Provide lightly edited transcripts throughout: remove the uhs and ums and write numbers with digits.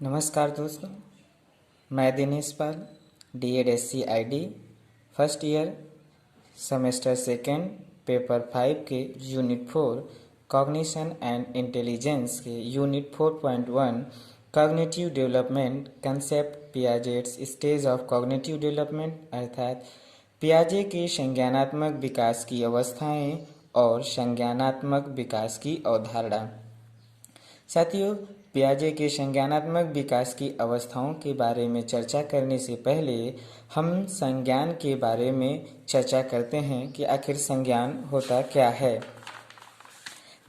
नमस्कार दोस्तों, मैं दिनेश पाल, DED SC ID first year semester second paper 5 के यूनिट 4 कॉग्निशन एंड इंटेलिजेंस के unit 4.1 cognitive development concept Piaget's stage of cognitive development अर्थात पियाजे के संज्ञानात्मक विकास की अवस्थाएं और संज्ञानात्मक विकास की अवधारणा। साथियों, पियाजे के संज्ञानात्मक विकास की अवस्थाओं के बारे में चर्चा करने से पहले हम संज्ञान के बारे में चर्चा करते हैं कि आखिर संज्ञान होता क्या है।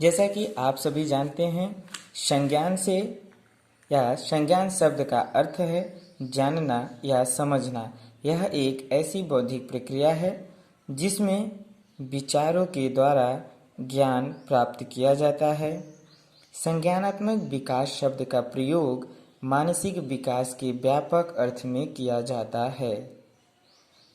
जैसा कि आप सभी जानते हैं, संज्ञान से या संज्ञान शब्द का अर्थ है जानना या समझना। यह एक ऐसी बौद्धिक प्रक्रिया है जिसमें विचारों के द्वारा ज्ञान प्राप्त किया जाता है। संज्ञानात्मक विकास शब्द का प्रयोग मानसिक विकास के व्यापक अर्थ में किया जाता है,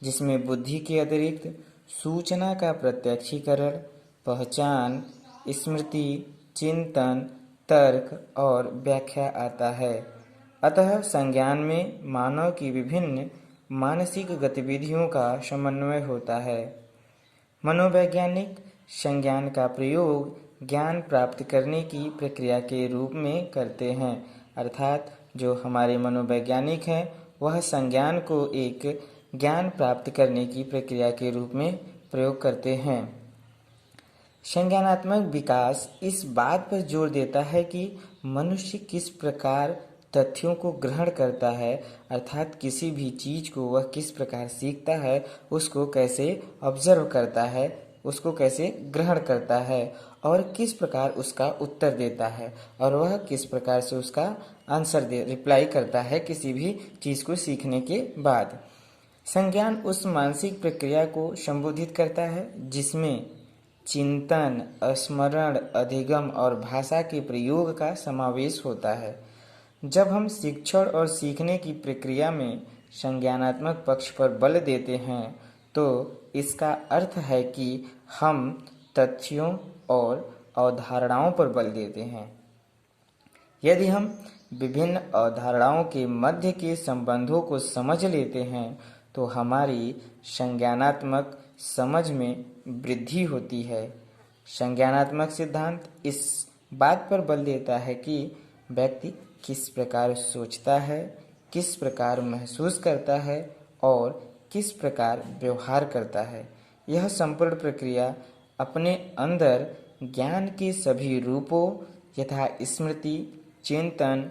जिसमें बुद्धि के अतिरिक्त सूचना का प्रत्यक्षीकरण, पहचान, स्मृति, चिंतन, तर्क और व्याख्या आता है। अतः संज्ञान में मानव की विभिन्न मानसिक गतिविधियों का समन्वय होता है। मनोवैज्ञानिक संज्ञान का प्रयोग ज्ञान प्राप्त करने की प्रक्रिया के रूप में करते हैं, अर्थात जो हमारे मनोवैज्ञानिक हैं वह संज्ञान को एक ज्ञान प्राप्त करने की प्रक्रिया के रूप में प्रयोग करते हैं। संज्ञानात्मक विकास इस बात पर जोर देता है कि मनुष्य किस प्रकार तथ्यों को ग्रहण करता है, अर्थात किसी भी चीज़ को वह किस प्रकार सीखता है, उसको कैसे ऑब्जर्व करता है, उसको कैसे ग्रहण करता है और किस प्रकार उसका उत्तर देता है और वह किस प्रकार से उसका रिप्लाई करता है किसी भी चीज़ को सीखने के बाद। संज्ञान उस मानसिक प्रक्रिया को संबोधित करता है जिसमें चिंतन, स्मरण, अधिगम और भाषा के प्रयोग का समावेश होता है। जब हम शिक्षण और सीखने की प्रक्रिया में संज्ञानात्मक पक्ष पर बल देते हैं तो इसका अर्थ है कि हम तथ्यों और अवधारणाओं पर बल देते हैं। यदि हम विभिन्न अवधारणाओं के मध्य के संबंधों को समझ लेते हैं तो हमारी संज्ञानात्मक समझ में वृद्धि होती है। संज्ञानात्मक सिद्धांत इस बात पर बल देता है कि व्यक्ति किस प्रकार सोचता है, किस प्रकार महसूस करता है और किस प्रकार व्यवहार करता है। यह संपूर्ण प्रक्रिया अपने अंदर ज्ञान के सभी रूपों यथा स्मृति, चिंतन,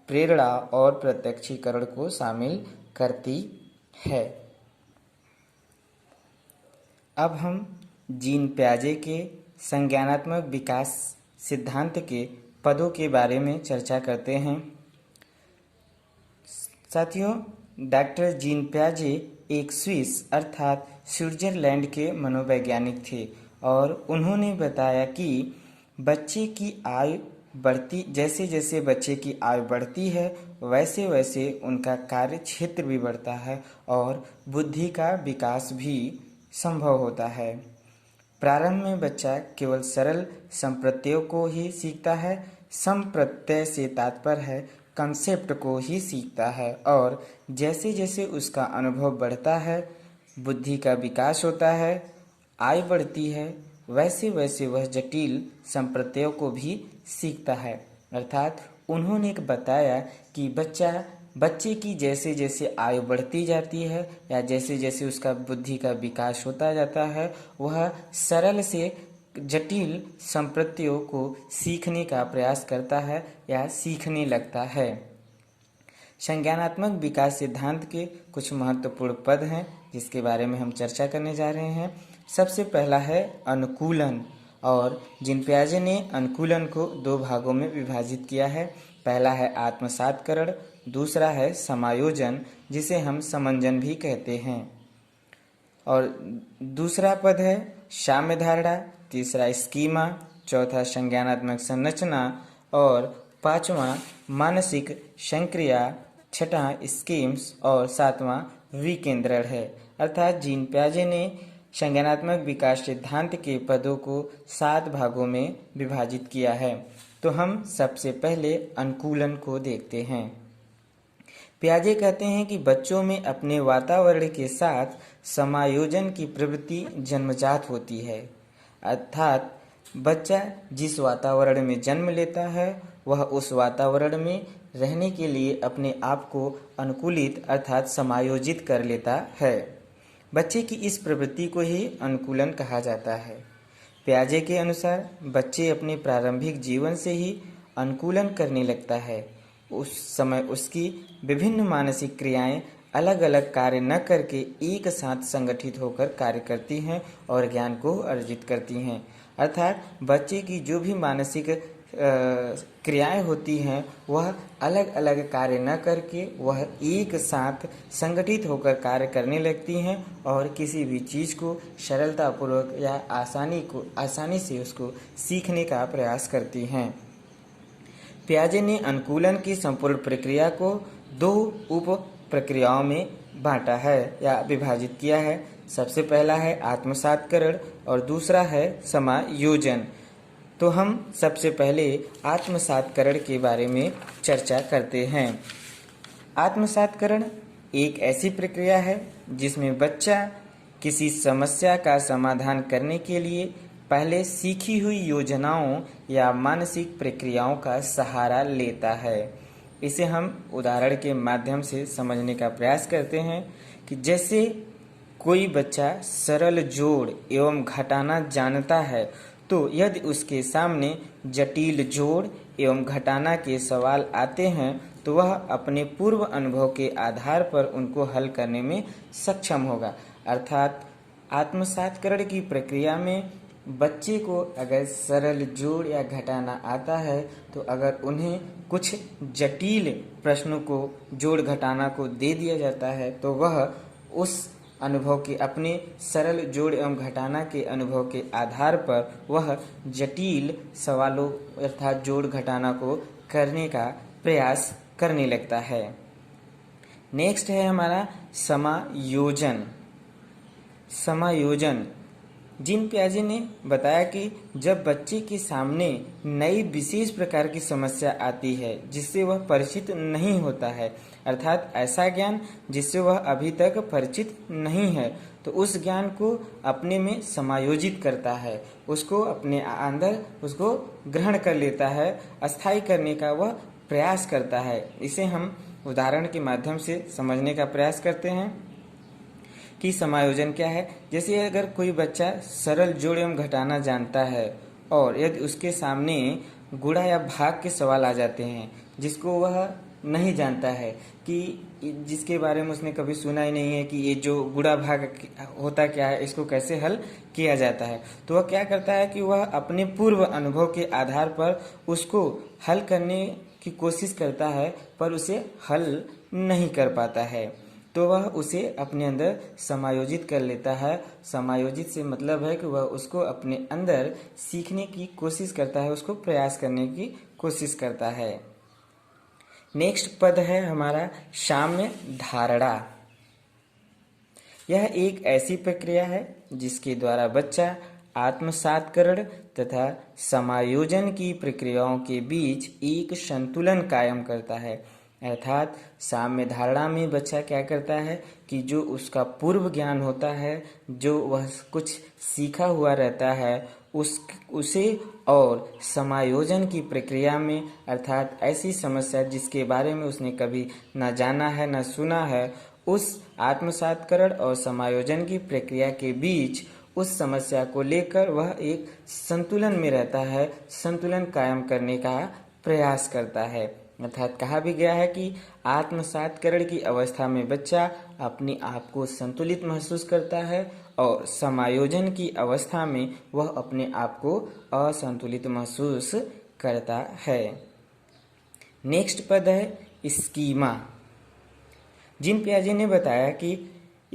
प्रेरणा और प्रत्यक्षीकरण को शामिल करती है। अब हम जीन पियाजे के संज्ञानात्मक विकास सिद्धांत के पदों के बारे में चर्चा करते हैं। साथियों, डॉक्टर जीन पियाजे एक स्विस अर्थात स्विट्जरलैंड के मनोवैज्ञानिक थे और उन्होंने बताया कि बच्चे की आयु बढ़ती जैसे जैसे बच्चे की आयु बढ़ती है वैसे वैसे उनका कार्य क्षेत्र भी बढ़ता है और बुद्धि का विकास भी संभव होता है। प्रारंभ में बच्चा केवल सरल संप्रत्ययों को ही सीखता है। संप्रत्यय से तात्पर्य है कंसेप्ट को ही सीखता है और जैसे जैसे उसका अनुभव बढ़ता है, बुद्धि का विकास होता है, आयु बढ़ती है, वैसे वैसे वह जटिल संप्रत्ययों को भी सीखता है। अर्थात उन्होंने बताया कि बच्चे की जैसे जैसे आयु बढ़ती जाती है या जैसे जैसे उसका बुद्धि का विकास होता जाता है वह सरल से जटिल संप्रत्ययों को सीखने का प्रयास करता है या सीखने लगता है। संज्ञानात्मक विकास सिद्धांत के कुछ महत्वपूर्ण पद हैं जिसके बारे में हम चर्चा करने जा रहे हैं। सबसे पहला है अनुकूलन, और जीन पियाजे ने अनुकूलन को दो भागों में विभाजित किया है। पहला है आत्मसात्करण, दूसरा है समायोजन जिसे हम समंजन भी कहते हैं। और दूसरा पद है साम्य धारणा, तीसरा स्कीमा, चौथा संज्ञानात्मक संरचना और पांचवा मानसिक संक्रिया, छठा स्कीम्स और सातवां विकेंद्रण है। अर्थात जीन पियाजे ने संज्ञानात्मक विकास सिद्धांत के पदों को 7 भागों में विभाजित किया है। तो हम सबसे पहले अनुकूलन को देखते हैं। पियाजे कहते हैं कि बच्चों में अपने वातावरण के साथ समायोजन की प्रवृत्ति जन्मजात होती है, अर्थात बच्चा जिस वातावरण में जन्म लेता है वह उस वातावरण में रहने के लिए अपने आप को अनुकूलित अर्थात समायोजित कर लेता है। बच्चे की इस प्रवृत्ति को ही अनुकूलन कहा जाता है। पियाजे के अनुसार बच्चे अपने प्रारंभिक जीवन से ही अनुकूलन करने लगता है। उस समय उसकी विभिन्न मानसिक क्रियाएं अलग अलग कार्य न करके एक साथ संगठित होकर कार्य करती हैं और ज्ञान को अर्जित करती हैं। अर्थात बच्चे की जो भी मानसिक क्रियाएं होती हैं वह अलग अलग कार्य न करके वह एक साथ संगठित होकर कार्य करने लगती हैं और किसी भी चीज़ को सरलतापूर्वक या आसानी से उसको सीखने का प्रयास करती हैं। पियाजे ने अनुकूलन की संपूर्ण प्रक्रिया को 2 उप प्रक्रियाओं में बांटा है या विभाजित किया है। सबसे पहला है आत्मसात्करण और दूसरा है समायोजन। तो हम सबसे पहले आत्मसात्करण के बारे में चर्चा करते हैं। आत्मसात्करण एक ऐसी प्रक्रिया है जिसमें बच्चा किसी समस्या का समाधान करने के लिए पहले सीखी हुई योजनाओं या मानसिक प्रक्रियाओं का सहारा लेता है। इसे हम उदाहरण के माध्यम से समझने का प्रयास करते हैं कि जैसे कोई बच्चा सरल जोड़ एवं घटाना जानता है तो यदि उसके सामने जटिल जोड़ एवं घटाना के सवाल आते हैं तो वह अपने पूर्व अनुभव के आधार पर उनको हल करने में सक्षम होगा। अर्थात आत्मसात्करण की प्रक्रिया में बच्चे को अगर सरल जोड़ या घटाना आता है तो अगर उन्हें कुछ जटिल प्रश्नों को जोड़ घटाना को दे दिया जाता है तो वह उस अनुभव के अपने सरल जोड़ एवं घटाना के अनुभव के आधार पर वह जटिल सवालों अर्थात जोड़ घटाना को करने का प्रयास करने लगता है। नेक्स्ट है हमारा समायोजन। समायोजन जीन पियाजे ने बताया कि जब बच्चे के सामने नई विशेष प्रकार की समस्या आती है जिससे वह परिचित नहीं होता है, अर्थात ऐसा ज्ञान जिससे वह अभी तक परिचित नहीं है, तो उस ज्ञान को अपने में समायोजित करता है, उसको अपने अंदर उसको ग्रहण कर लेता है, अस्थायी करने का वह प्रयास करता है। इसे हम उदाहरण के माध्यम से समझने का प्रयास करते हैं कि समायोजन क्या है। जैसे अगर कोई बच्चा सरल जोड़ एवं घटाना जानता है और यदि उसके सामने गुणा या भाग के सवाल आ जाते हैं जिसको वह नहीं जानता है कि जिसके बारे में उसने कभी सुना ही नहीं है कि ये जो गुणा भाग होता क्या है, इसको कैसे हल किया जाता है, तो वह क्या करता है कि वह अपने पूर्व अनुभव के आधार पर उसको हल करने की कोशिश करता है पर उसे हल नहीं कर पाता है, तो वह उसे अपने अंदर समायोजित कर लेता है। समायोजित से मतलब है कि वह उसको अपने अंदर सीखने की कोशिश करता है, उसको प्रयास करने की कोशिश करता है। नेक्स्ट पद है हमारा साम्य धारणा। यह एक ऐसी प्रक्रिया है जिसके द्वारा बच्चा आत्मसात्करण तथा समायोजन की प्रक्रियाओं के बीच एक संतुलन कायम करता है। अर्थात साम्य धारणा में बच्चा क्या करता है कि जो उसका पूर्व ज्ञान होता है, जो वह कुछ सीखा हुआ रहता है, उसे और समायोजन की प्रक्रिया में अर्थात ऐसी समस्या जिसके बारे में उसने कभी न जाना है न सुना है, उस आत्मसात्करण और समायोजन की प्रक्रिया के बीच उस समस्या को लेकर वह एक संतुलन में रहता है, संतुलन कायम करने का प्रयास करता है। अर्थात कहा भी गया है कि आत्मसात्करण की अवस्था में बच्चा अपने आप को संतुलित महसूस करता है और समायोजन की अवस्था में वह अपने आप को असंतुलित महसूस करता है। नेक्स्ट पद है स्कीमा। जीन पियाजे ने बताया कि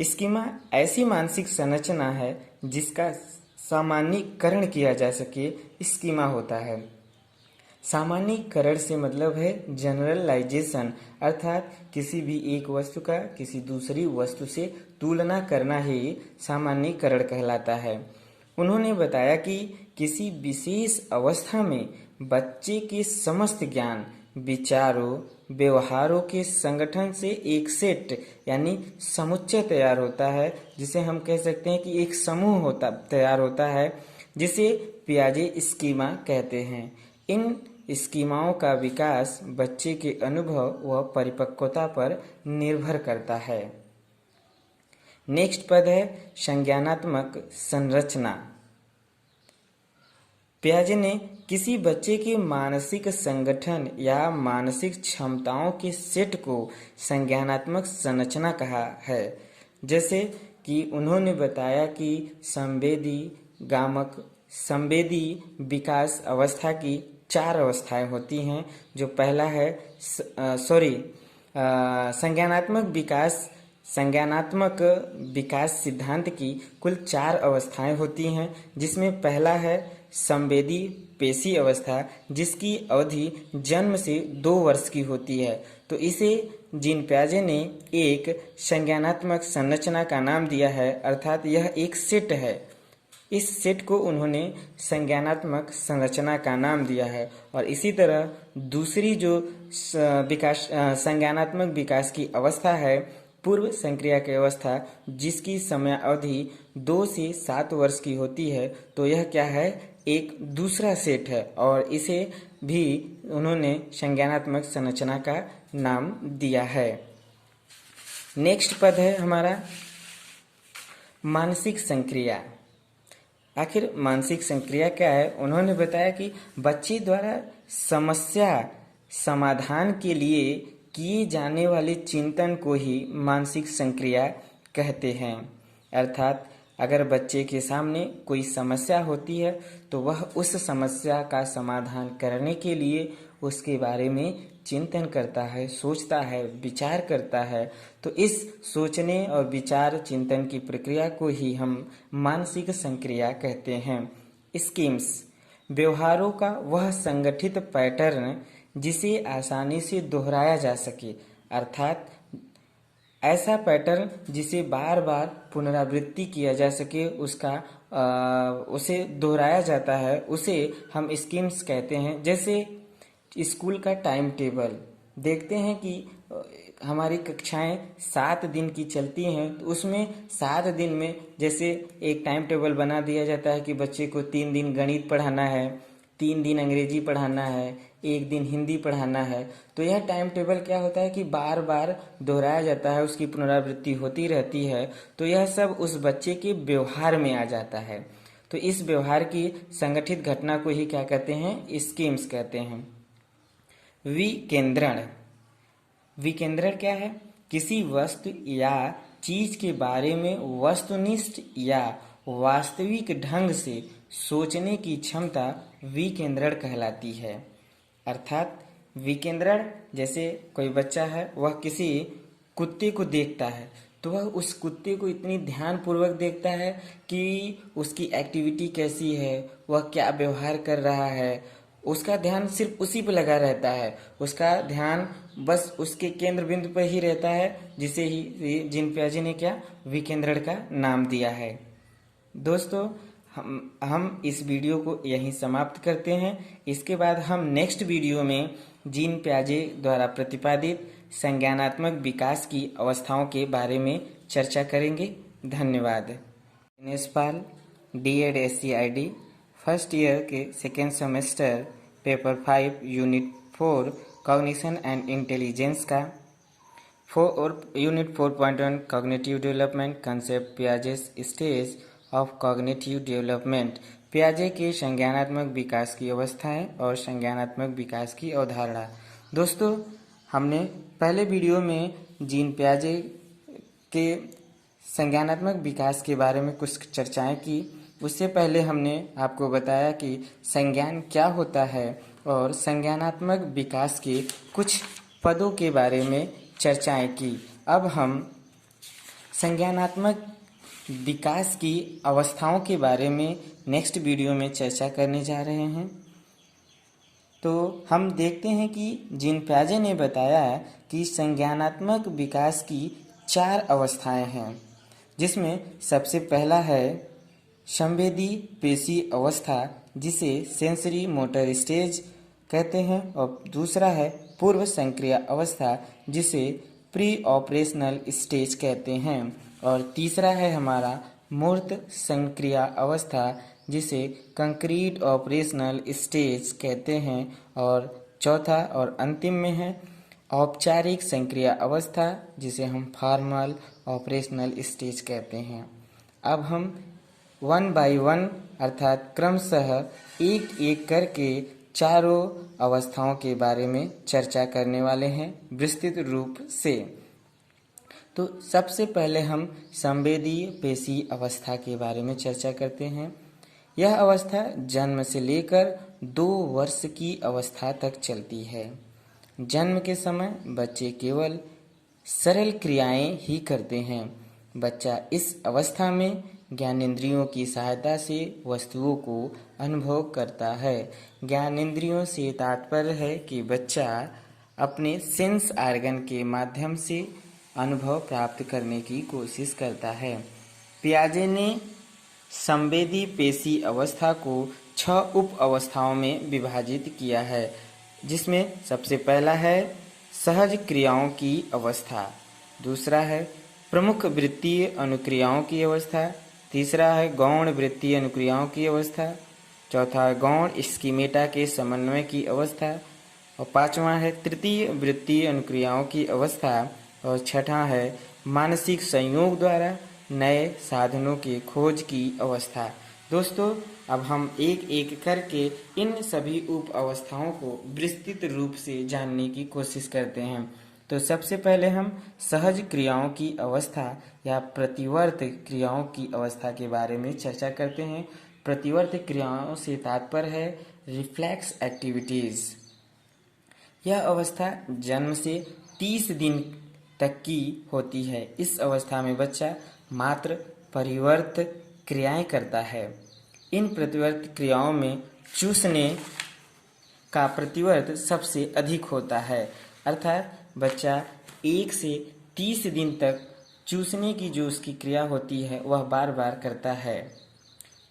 स्कीमा ऐसी मानसिक संरचना है जिसका सामान्यीकरण किया जा सके, स्कीमा होता है। सामान्यीकरण से मतलब है जनरलाइजेशन, अर्थात किसी भी एक वस्तु का किसी दूसरी वस्तु से तुलना करना ही सामान्यीकरण कहलाता है। उन्होंने बताया कि किसी विशेष अवस्था में बच्चे के समस्त ज्ञान विचारों, व्यवहारों के संगठन से एक सेट यानी समुच्चय तैयार होता है, जिसे हम कह सकते हैं कि एक समूह तैयार होता है, जिसे पियाजे स्कीमा कहते हैं। इन स्कीमाओं का विकास बच्चे के अनुभव व परिपक्वता पर निर्भर करता है। नेक्स्ट पद है संज्ञानात्मक संरचना। पियाजे ने किसी बच्चे के मानसिक संगठन या मानसिक क्षमताओं के सेट को संज्ञानात्मक संरचना कहा है। जैसे कि उन्होंने बताया कि संवेदी विकास अवस्था की 4 अवस्थाएं होती हैं। जो पहला है संज्ञानात्मक विकास सिद्धांत की कुल 4 अवस्थाएं होती हैं, जिसमें पहला है संवेदी पेशी अवस्था, जिसकी अवधि जन्म से 2 वर्ष की होती है। तो इसे जीन पियाजे ने एक संज्ञानात्मक संरचना का नाम दिया है, अर्थात यह एक सेट है। इस सेट को उन्होंने संज्ञानात्मक संरचना का नाम दिया है। और इसी तरह दूसरी जो संज्ञानात्मक विकास की अवस्था है, पूर्व संक्रिया की अवस्था, जिसकी समय अवधि 2 से 7 वर्ष की होती है, तो यह क्या है, एक दूसरा सेट है और इसे भी उन्होंने संज्ञानात्मक संरचना का नाम दिया है। नेक्स्ट पद है हमारा मानसिक संक्रिया। आखिर मानसिक संक्रिया क्या है? उन्होंने बताया कि बच्चे द्वारा समस्या समाधान के लिए किए जाने वाले चिंतन को ही मानसिक संक्रिया कहते हैं। अर्थात अगर बच्चे के सामने कोई समस्या होती है तो वह उस समस्या का समाधान करने के लिए उसके बारे में चिंतन करता है, सोचता है, विचार करता है। तो इस सोचने और विचार चिंतन की प्रक्रिया को ही हम मानसिक संक्रिया कहते हैं। स्कीम्स व्यवहारों का वह संगठित पैटर्न जिसे आसानी से दोहराया जा सके, अर्थात ऐसा पैटर्न जिसे बार बार पुनरावृत्ति किया जा सके, उसे दोहराया जाता है, उसे हम स्कीम्स कहते हैं। जैसे स्कूल का टाइम टेबल देखते हैं कि हमारी कक्षाएं 7 दिन की चलती हैं, तो उसमें 7 दिन में जैसे एक टाइम टेबल बना दिया जाता है कि बच्चे को 3 दिन गणित पढ़ाना है, 3 दिन अंग्रेजी पढ़ाना है, 1 दिन हिंदी पढ़ाना है। तो यह टाइम टेबल क्या होता है कि बार बार दोहराया जाता है, उसकी पुनरावृत्ति होती रहती है। तो यह सब उस बच्चे के व्यवहार में आ जाता है। तो इस व्यवहार की संगठित घटना को ही क्या कहते हैं, स्कीम्स कहते हैं। विकेंद्रण क्या है? किसी वस्तु या चीज के बारे में वस्तुनिष्ठ या वास्तविक ढंग से सोचने की क्षमता विकेंद्रण कहलाती है। अर्थात विकेंद्रण, जैसे कोई बच्चा है, वह किसी कुत्ते को देखता है तो वह उस कुत्ते को इतनी ध्यानपूर्वक देखता है कि उसकी एक्टिविटी कैसी है, वह क्या व्यवहार कर रहा है, उसका ध्यान सिर्फ उसी पर लगा रहता है। उसका ध्यान बस उसके केंद्र बिंदु पर ही रहता है, जिसे ही जीन पियाजे ने क्या, विकेंद्रण का नाम दिया है। दोस्तों, हम इस वीडियो को यहीं समाप्त करते हैं। इसके बाद हम नेक्स्ट वीडियो में जीन पियाजे द्वारा प्रतिपादित संज्ञानात्मक विकास की अवस्थाओं के बारे में चर्चा करेंगे। धन्यवाद। Dinesh Pal, D.Ed. SCID first year के 2nd semester paper 5 unit 4 cognition and intelligence का unit 4.1 cognitive development concept Piaget's stage of cognitive development, पियाजे के संज्ञानात्मक विकास की अवस्थाएं और संज्ञानात्मक विकास की अवधारणा। दोस्तों, हमने पहले वीडियो में जीन पियाजे के संज्ञानात्मक विकास के बारे में कुछ चर्चाएं की। उससे पहले हमने आपको बताया कि संज्ञान क्या होता है और संज्ञानात्मक विकास के कुछ पदों के बारे में चर्चाएं की। अब हम संज्ञानात्मक विकास की अवस्थाओं के बारे में नेक्स्ट वीडियो में चर्चा करने जा रहे हैं। तो हम देखते हैं कि जीन पियाजे ने बताया कि संज्ञानात्मक विकास की 4 अवस्थाएं हैं, जिसमें सबसे पहला है संवेदी पेशी अवस्था, जिसे सेंसरी मोटर स्टेज कहते हैं, और दूसरा है पूर्व संक्रिया अवस्था जिसे प्री ऑपरेशनल स्टेज कहते हैं, और तीसरा है हमारा मूर्त संक्रिया अवस्था जिसे कंक्रीट ऑपरेशनल स्टेज कहते हैं, और चौथा और अंतिम में है औपचारिक संक्रिया अवस्था जिसे हम फॉर्मल ऑपरेशनल स्टेज कहते हैं। अब हम 1 बाय 1 अर्थात क्रमशः एक एक करके चारों अवस्थाओं के बारे में चर्चा करने वाले हैं विस्तृत रूप से। तो सबसे पहले हम संवेदीय पेशी अवस्था के बारे में चर्चा करते हैं। यह अवस्था जन्म से लेकर 2 वर्ष की अवस्था तक चलती है। जन्म के समय बच्चे केवल सरल क्रियाएं ही करते हैं। बच्चा इस अवस्था में ज्ञानेंद्रियों की सहायता से वस्तुओं को अनुभव करता है। ज्ञानेंद्रियों से तात्पर्य है कि बच्चा अपने सेंस ऑर्गन के माध्यम से अनुभव प्राप्त करने की कोशिश करता है। पियाजे ने संवेदी पेशी अवस्था को 6 उप अवस्थाओं में विभाजित किया है, जिसमें सबसे पहला है सहज क्रियाओं की अवस्था, दूसरा है प्रमुख वृत्तीय अनुक्रियाओं की अवस्था, तीसरा है गौण वृत्तीय अनुक्रियाओं की अवस्था, चौथा है गौण स्कीमेटा के समन्वय की अवस्था, और पांचवा है तृतीय वृत्तीय अनुक्रियाओं की अवस्था, और छठा है मानसिक संयोग द्वारा नए साधनों की खोज की अवस्था। दोस्तों, अब हम एक एक करके इन सभी उप अवस्थाओं को विस्तृत रूप से जानने की कोशिश करते हैं। तो सबसे पहले हम सहज क्रियाओं की अवस्था या प्रतिवर्त क्रियाओं की अवस्था के बारे में चर्चा करते हैं। प्रतिवर्त क्रियाओं से तात्पर्य है रिफ्लेक्स एक्टिविटीज। यह अवस्था जन्म से 30 दिन तक की होती है। इस अवस्था में बच्चा मात्र परिवर्त क्रियाएं करता है। इन प्रतिवर्त क्रियाओं में चूसने का प्रतिवर्त सबसे अधिक होता है, अर्थात बच्चा 1 से 30 दिन तक चूसने की जो उसकी क्रिया होती है वह बार बार करता है।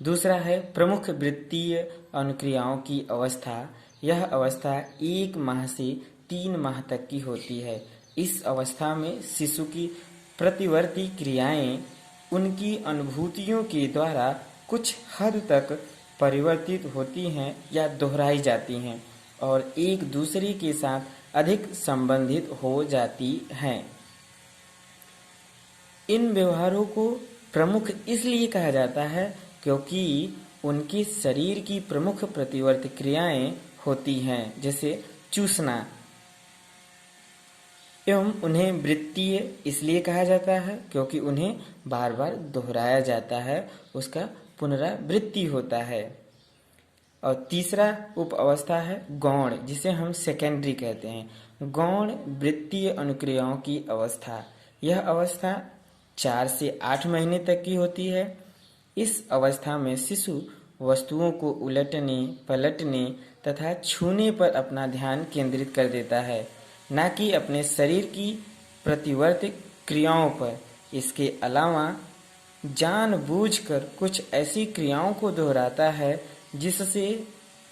दूसरा है प्रमुख वृत्तीय अनुक्रियाओं की अवस्था। यह अवस्था 1 माह से 3 माह तक की होती है। इस अवस्था में शिशु की प्रतिवर्ती क्रियाएं उनकी अनुभूतियों के द्वारा कुछ हद तक परिवर्तित होती हैं या दोहराई जाती हैं और एक दूसरे के साथ अधिक संबंधित हो जाती हैं। इन व्यवहारों को प्रमुख इसलिए कहा जाता है क्योंकि उनके शरीर की प्रमुख प्रतिवर्त क्रियाएं होती हैं, जैसे चूसना, एवं उन्हें वृत्तीय इसलिए कहा जाता है क्योंकि उन्हें बार बार दोहराया जाता है, उसका पुनरावृत्ति होता है। और तीसरा उप अवस्था है गौण, जिसे हम सेकेंडरी कहते हैं। गौण वृत्तीय अनुक्रियाओं की अवस्था। यह अवस्था 4 से 8 महीने तक की होती है। इस अवस्था में शिशु वस्तुओं को उलटने, पलटने तथा छूने पर अपना ध्यान केंद्रित कर देता है, न कि अपने शरीर की प्रतिवर्ती क्रियाओं पर। इसके अलावा जानबूझकर कुछ ऐसी क्रियाओं को दोहराता है जिससे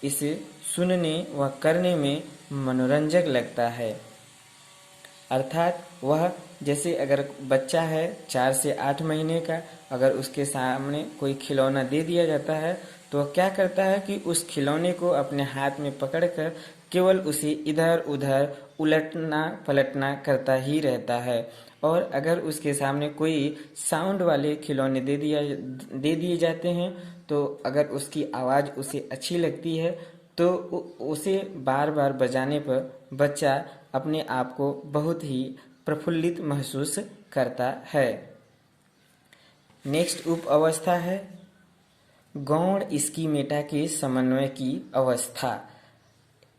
इसे सुनने व करने में मनोरंजक लगता है। अर्थात वह, जैसे अगर बच्चा है 4 से 8 महीने का, अगर उसके सामने कोई खिलौना दे दिया जाता है तो वह क्या करता है कि उस खिलौने को अपने हाथ में पकड़कर केवल उसे इधर उधर उलटना पलटना करता ही रहता है। और अगर उसके सामने कोई साउंड वाले खिलौने दे दिए जाते हैं तो अगर उसकी आवाज़ उसे अच्छी लगती है तो उसे बार बार बजाने पर बच्चा अपने आप को बहुत ही प्रफुल्लित महसूस करता है। नेक्स्ट उप अवस्था है गौण स्कीमेटा के समन्वय की अवस्था।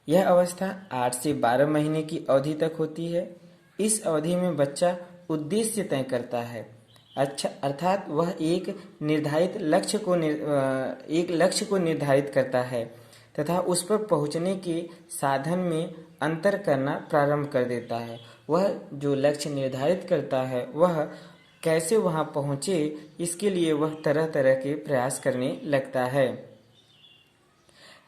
यह अवस्था 8 से 12 महीने की अवधि तक होती है। इस अवधि में बच्चा उद्देश्य तय करता है, अर्थात वह एक लक्ष्य को निर्धारित करता है तथा उस पर पहुंचने के साधन में अंतर करना प्रारंभ कर देता है। वह जो लक्ष्य निर्धारित करता है वह कैसे वहां पहुंचे, इसके लिए वह तरह तरह के प्रयास करने लगता है।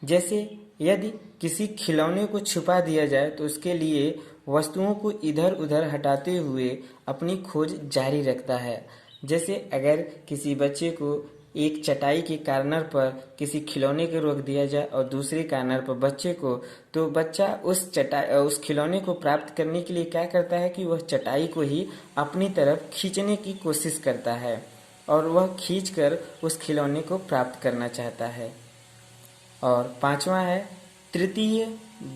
जैसे यदि किसी खिलौने को छुपा दिया जाए तो उसके लिए वस्तुओं को इधर उधर हटाते हुए अपनी खोज जारी रखता है। जैसे अगर किसी बच्चे को एक चटाई के कॉर्नर पर किसी खिलौने को रोक दिया जाए और दूसरे कॉर्नर पर बच्चे को, तो बच्चा उस खिलौने को प्राप्त करने के लिए क्या करता है कि वह चटाई को ही अपनी तरफ खींचने की कोशिश करता है और वह खींचकर उस खिलौने को प्राप्त करना चाहता है। और पांचवा है तृतीय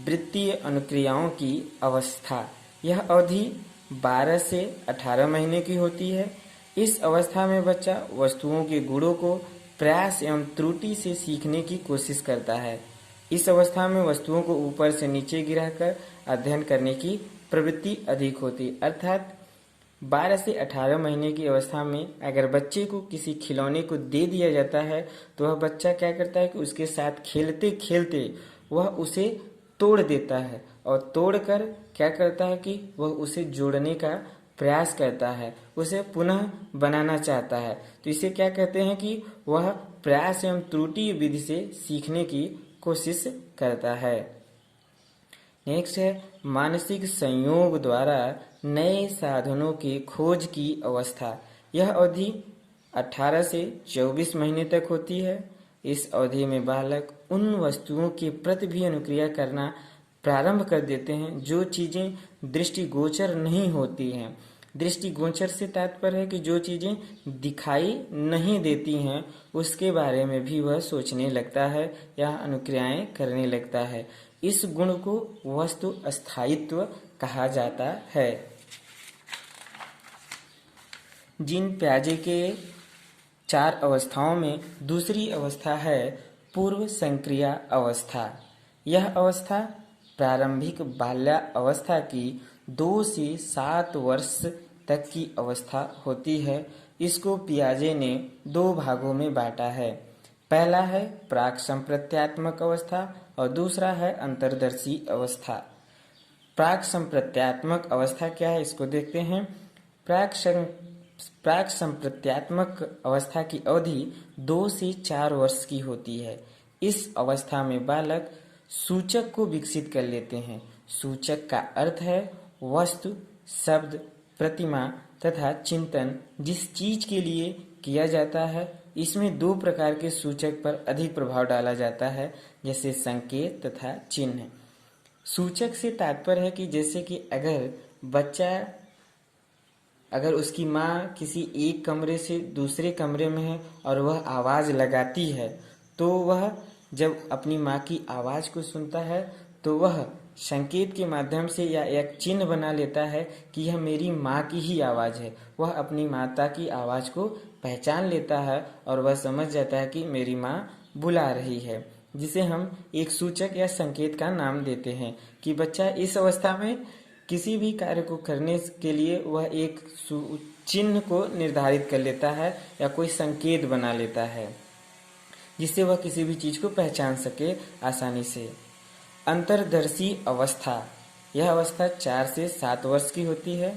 वृत्तीय अनुक्रियाओं की अवस्था। यह अवधि 12 से 18 महीने की होती है। इस अवस्था में बच्चा वस्तुओं के गुणों को प्रयास एवं त्रुटि से सीखने की कोशिश करता है। इस अवस्था में वस्तुओं को ऊपर से नीचे गिराकर अध्ययन करने की प्रवृत्ति अधिक होती है। अर्थात 12 से 18 महीने की अवस्था में अगर बच्चे को किसी खिलौने को दे दिया जाता है तो वह बच्चा क्या करता है कि उसके साथ खेलते खेलते वह उसे तोड़ देता है और तोड़कर क्या करता है कि वह उसे जोड़ने का प्रयास करता है, उसे पुनः बनाना चाहता है। तो इसे क्या कहते हैं कि वह प्रयास एवं त्रुटि विधि से सीखने की कोशिश करता है। नेक्स्ट है मानसिक संयोग द्वारा नए साधनों की खोज की अवस्था। यह अवधि 18 से 24 महीने तक होती है। इस अवधि में बालक उन वस्तुओं के प्रति भी अनुक्रिया करना प्रारंभ कर देते हैं जो चीजें दृष्टिगोचर नहीं होती हैं। दृष्टिगोचर से तात्पर्य है कि जो चीजें दिखाई नहीं देती हैं उसके बारे में भी वह सोचने लगता है या अनुक्रियाएं करने लगता है। इस गुण को वस्तु स्थायित्व कहा जाता है। जीन पियाजे के 4 अवस्थाओं में दूसरी अवस्था है पूर्व संक्रिया अवस्था। यह अवस्था प्रारंभिक बाल्यावस्था की 2 से 7 वर्ष तक की अवस्था होती है। इसको पियाजे ने 2 भागों में बांटा है। पहला है प्राक संप्रत्यात्मक अवस्था और दूसरा है अंतर्दर्शी अवस्था। प्राक संप्रत्यात्मक अवस्था क्या है इसको देखते हैं। प्राक संप्रत्यात्मक अवस्था की अवधि 2 से 4 वर्ष की होती है। इस अवस्था में बालक सूचक को विकसित कर लेते हैं। सूचक का अर्थ है वस्तु, शब्द, प्रतिमा तथा चिंतन जिस चीज के लिए किया जाता है। इसमें 2 प्रकार के सूचक पर अधिक प्रभाव डाला जाता है, जैसे संकेत तथा चिन्ह। सूचक से तात्पर्य है कि जैसे कि अगर उसकी माँ किसी एक कमरे से दूसरे कमरे में है और वह आवाज लगाती है तो वह जब अपनी माँ की आवाज को सुनता है तो वह संकेत के माध्यम से या एक चिन्ह बना लेता है कि यह मेरी माँ की ही आवाज है। वह अपनी माता की आवाज को पहचान लेता है और वह समझ जाता है कि मेरी माँ बुला रही है, जिसे हम एक सूचक या संकेत का नाम देते हैं। कि बच्चा इस अवस्था में किसी भी कार्य को करने के लिए वह एक चिन्ह को निर्धारित कर लेता है या कोई संकेत बना लेता है जिससे वह किसी भी चीज को पहचान सके आसानी से। अंतर्दर्शी अवस्था, यह अवस्था 4 से 7 वर्ष की होती है।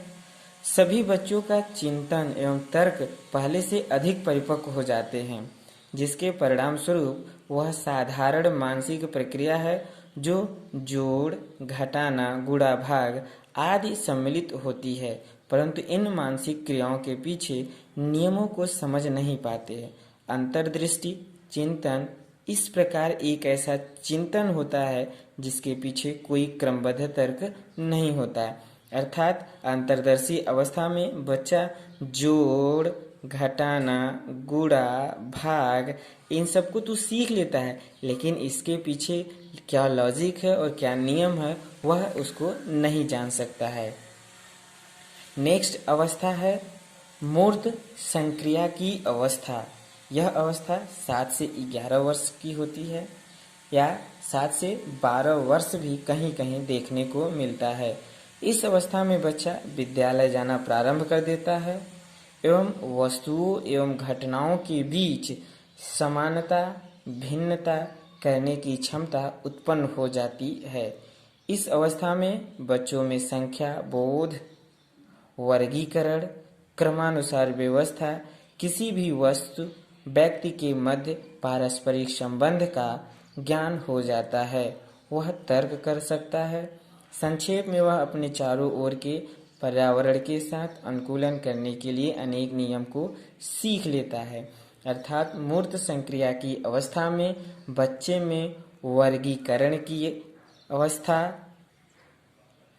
सभी बच्चों का चिंतन एवं तर्क पहले से अधिक परिपक्व हो जाते हैं, जिसके परिणाम स्वरूप वह साधारण मानसिक प्रक्रिया है जो जोड़, घटाना, गुणा, भाग आदि सम्मिलित होती है, परंतु इन मानसिक क्रियाओं के पीछे नियमों को समझ नहीं पाते हैं। अंतर्दृष्टि चिंतन इस प्रकार एक ऐसा चिंतन होता है जिसके पीछे कोई क्रमबद्ध तर्क नहीं होता है। अर्थात अंतर्दर्शी अवस्था में बच्चा जोड़, घटाना, गुणा, भाग इन सबको तो सीख लेता है, लेकिन इसके पीछे क्या लॉजिक है और क्या नियम है वह उसको नहीं जान सकता है। नेक्स्ट अवस्था है मूर्त संक्रिया की अवस्था। यह अवस्था 7 से 11 वर्ष की होती है या 7 से 12 वर्ष भी कहीं कहीं देखने को मिलता है। इस अवस्था में बच्चा विद्यालय जाना प्रारंभ कर देता है एवं वस्तुओं एवं घटनाओं के बीच समानता, भिन्नता करने की क्षमता उत्पन्न हो जाती है। इस अवस्था में बच्चों में संख्या बोध, वर्गीकरण, क्रमानुसार व्यवस्था, किसी भी वस्तु व्यक्ति के मध्य पारस्परिक संबंध का ज्ञान हो जाता है। वह तर्क कर सकता है। संक्षेप में वह अपने चारों ओर के पर्यावरण के साथ अनुकूलन करने के लिए अनेक नियम को सीख लेता है। अर्थात मूर्त संक्रिया की अवस्था में बच्चे में वर्गीकरण की अवस्था,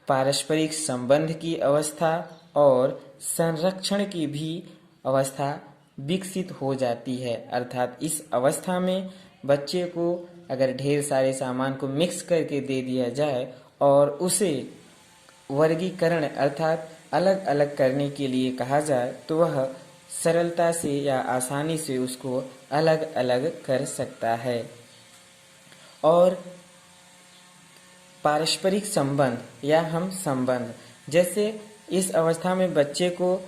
पारस्परिक संबंध की अवस्था और संरक्षण की भी अवस्था विकसित हो जाती है। अर्थात इस अवस्था में बच्चे को अगर ढेर सारे सामान को मिक्स करके दे दिया जाए और उसे वर्गीकरण अर्थात अलग अलग करने के लिए कहा जाए तो वह सरलता से या आसानी से उसको अलग अलग कर सकता है। और पारस्परिक संबंध या हम संबंध, जैसे इस अवस्था में बच्चे को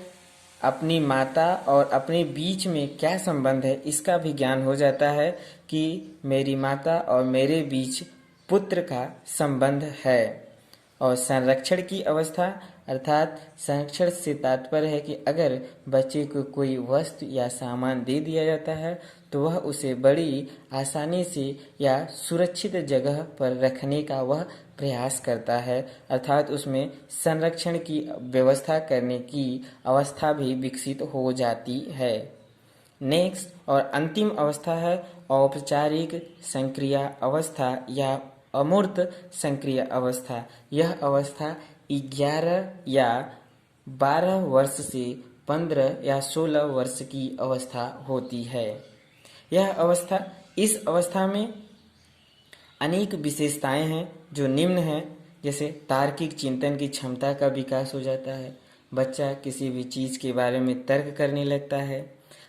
अपनी माता और अपने बीच में क्या संबंध है इसका भी ज्ञान हो जाता है कि मेरी माता और मेरे बीच पुत्र का संबंध है। और संरक्षण की अवस्था अर्थात संरक्षण से तात्पर्य है कि अगर बच्चे को कोई वस्तु या सामान दे दिया जाता है तो वह उसे बड़ी आसानी से या सुरक्षित जगह पर रखने का वह प्रयास करता है। अर्थात उसमें संरक्षण की व्यवस्था करने की अवस्था भी विकसित हो जाती है। नेक्स्ट और अंतिम अवस्था है औपचारिक संक्रिया अवस्था या अमूर्त संक्रिय अवस्था। यह अवस्था 11 या 12 वर्ष से 15 या 16 वर्ष की अवस्था होती है। इस अवस्था में अनेक विशेषताएं हैं जो निम्न हैं, जैसे तार्किक चिंतन की क्षमता का विकास हो जाता है। बच्चा किसी भी चीज़ के बारे में तर्क करने लगता है।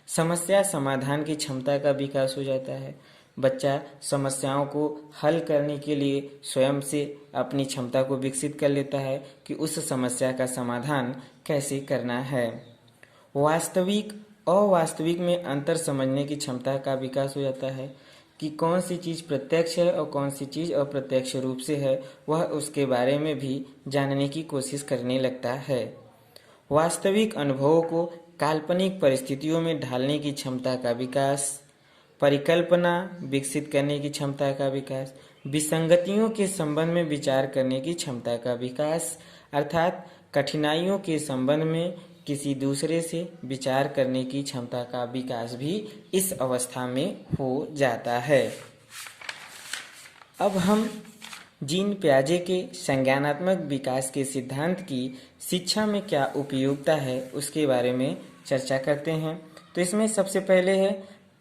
समस्या समाधान की क्षमता का विकास हो जाता है। बच्चा समस्याओं को हल करने के लिए स्वयं से अपनी क्षमता को विकसित कर लेता है कि उस समस्या का समाधान कैसे करना है। वास्तविक अवास्तविक में अंतर समझने की क्षमता का विकास हो जाता है कि कौन सी चीज़ प्रत्यक्ष है और कौन सी चीज़ अप्रत्यक्ष रूप से है, वह उसके बारे में भी जानने की कोशिश करने लगता है। वास्तविक अनुभवों को काल्पनिक परिस्थितियों में ढालने की क्षमता का विकास, परिकल्पना विकसित करने की क्षमता का विकास, विसंगतियों के संबंध में विचार करने की क्षमता का विकास, अर्थात कठिनाइयों के संबंध में किसी दूसरे से विचार करने की क्षमता का विकास भी इस अवस्था में हो जाता है। अब हम जीन पियाजे के संज्ञानात्मक विकास के सिद्धांत की शिक्षा में क्या उपयोगिता है उसके बारे में चर्चा करते हैं। तो इसमें सबसे पहले है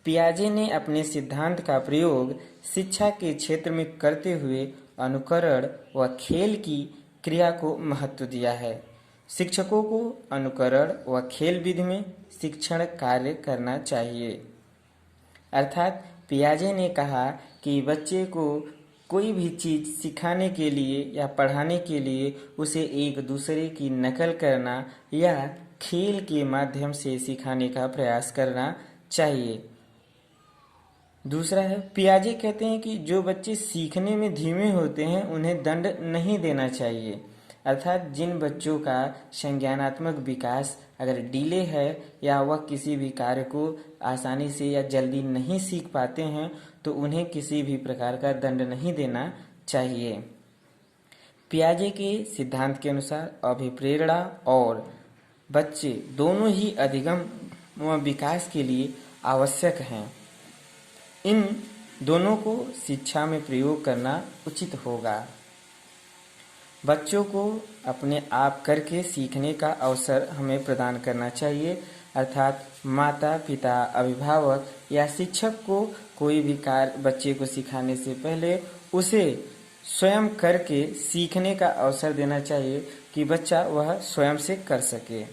पियाजे ने अपने सिद्धांत का प्रयोग शिक्षा के क्षेत्र में करते हुए अनुकरण व खेल की क्रिया को महत्व दिया है। शिक्षकों को अनुकरण व खेल विधि में शिक्षण कार्य करना चाहिए। अर्थात पियाजे ने कहा कि बच्चे को कोई भी चीज़ सिखाने के लिए या पढ़ाने के लिए उसे एक दूसरे की नकल करना या खेल के माध्यम से सिखाने का प्रयास करना चाहिए। दूसरा है पियाजे कहते हैं कि जो बच्चे सीखने में धीमे होते हैं उन्हें दंड नहीं देना चाहिए। अर्थात जिन बच्चों का संज्ञानात्मक विकास अगर डिले है या वह किसी भी कार्य को आसानी से या जल्दी नहीं सीख पाते हैं तो उन्हें किसी भी प्रकार का दंड नहीं देना चाहिए। पियाजे के सिद्धांत के अनुसार अभिप्रेरणा और बच्चे दोनों ही अधिगम व विकास के लिए आवश्यक हैं। इन दोनों को शिक्षा में प्रयोग करना उचित होगा। बच्चों को अपने आप करके सीखने का अवसर हमें प्रदान करना चाहिए। अर्थात माता पिता, अभिभावक या शिक्षक को कोई भी कार्य बच्चे को सिखाने से पहले उसे स्वयं करके सीखने का अवसर देना चाहिए कि बच्चा वह स्वयं से कर सके।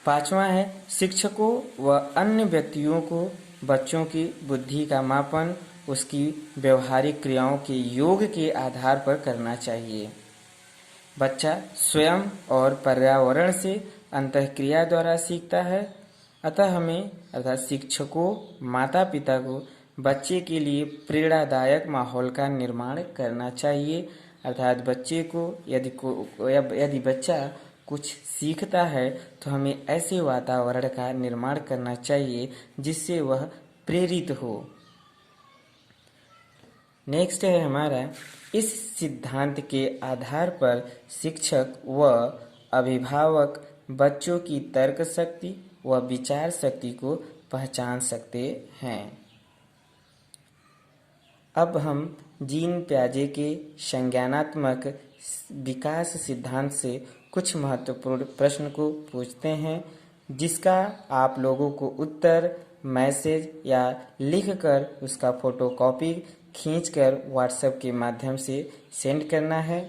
पांचवा है शिक्षकों व अन्य व्यक्तियों को बच्चों की बुद्धि का मापन उसकी व्यवहारिक क्रियाओं के योग के आधार पर करना चाहिए। बच्चा स्वयं और पर्यावरण से अंतःक्रिया द्वारा सीखता है। अतः हमें अर्थात शिक्षकों माता पिता को बच्चे के लिए प्रेरणादायक माहौल का निर्माण करना चाहिए। अर्थात बच्चे को यदि बच्चा कुछ सीखता है तो हमें ऐसे वातावरण का निर्माण करना चाहिए जिससे वह प्रेरित हो। नेक्स्ट है हमारा, इस सिद्धांत के आधार पर शिक्षक व अभिभावक बच्चों की तर्क शक्ति व विचार शक्ति को पहचान सकते हैं। अब हम जीन पियाजे के संज्ञानात्मक विकास सिद्धांत से कुछ महत्वपूर्ण प्रश्न को पूछते हैं, जिसका आप लोगों को उत्तर मैसेज या लिखकर उसका फोटोकॉपी खींचकर व्हाट्सएप के माध्यम से सेंड करना है।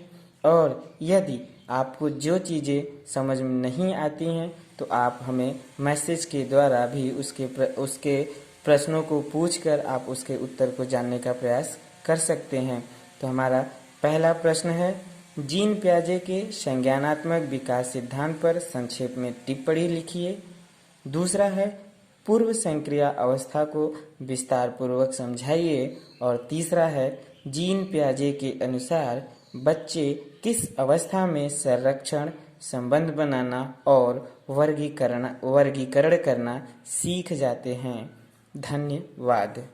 और यदि आपको जो चीज़ें समझ में नहीं आती हैं तो आप हमें मैसेज के द्वारा भी उसके प्रश्नों को पूछकर आप उसके उत्तर को जानने का प्रयास कर सकते हैं। तो हमारा पहला प्रश्न है, जीन पियाजे के संज्ञानात्मक विकास सिद्धांत पर संक्षेप में टिप्पणी लिखिए। दूसरा है, पूर्व संक्रिया अवस्था को विस्तार पूर्वक समझाइए। और तीसरा है, जीन पियाजे के अनुसार बच्चे किस अवस्था में संरक्षण, संबंध बनाना और वर्गीकरण करना सीख जाते हैं। धन्यवाद।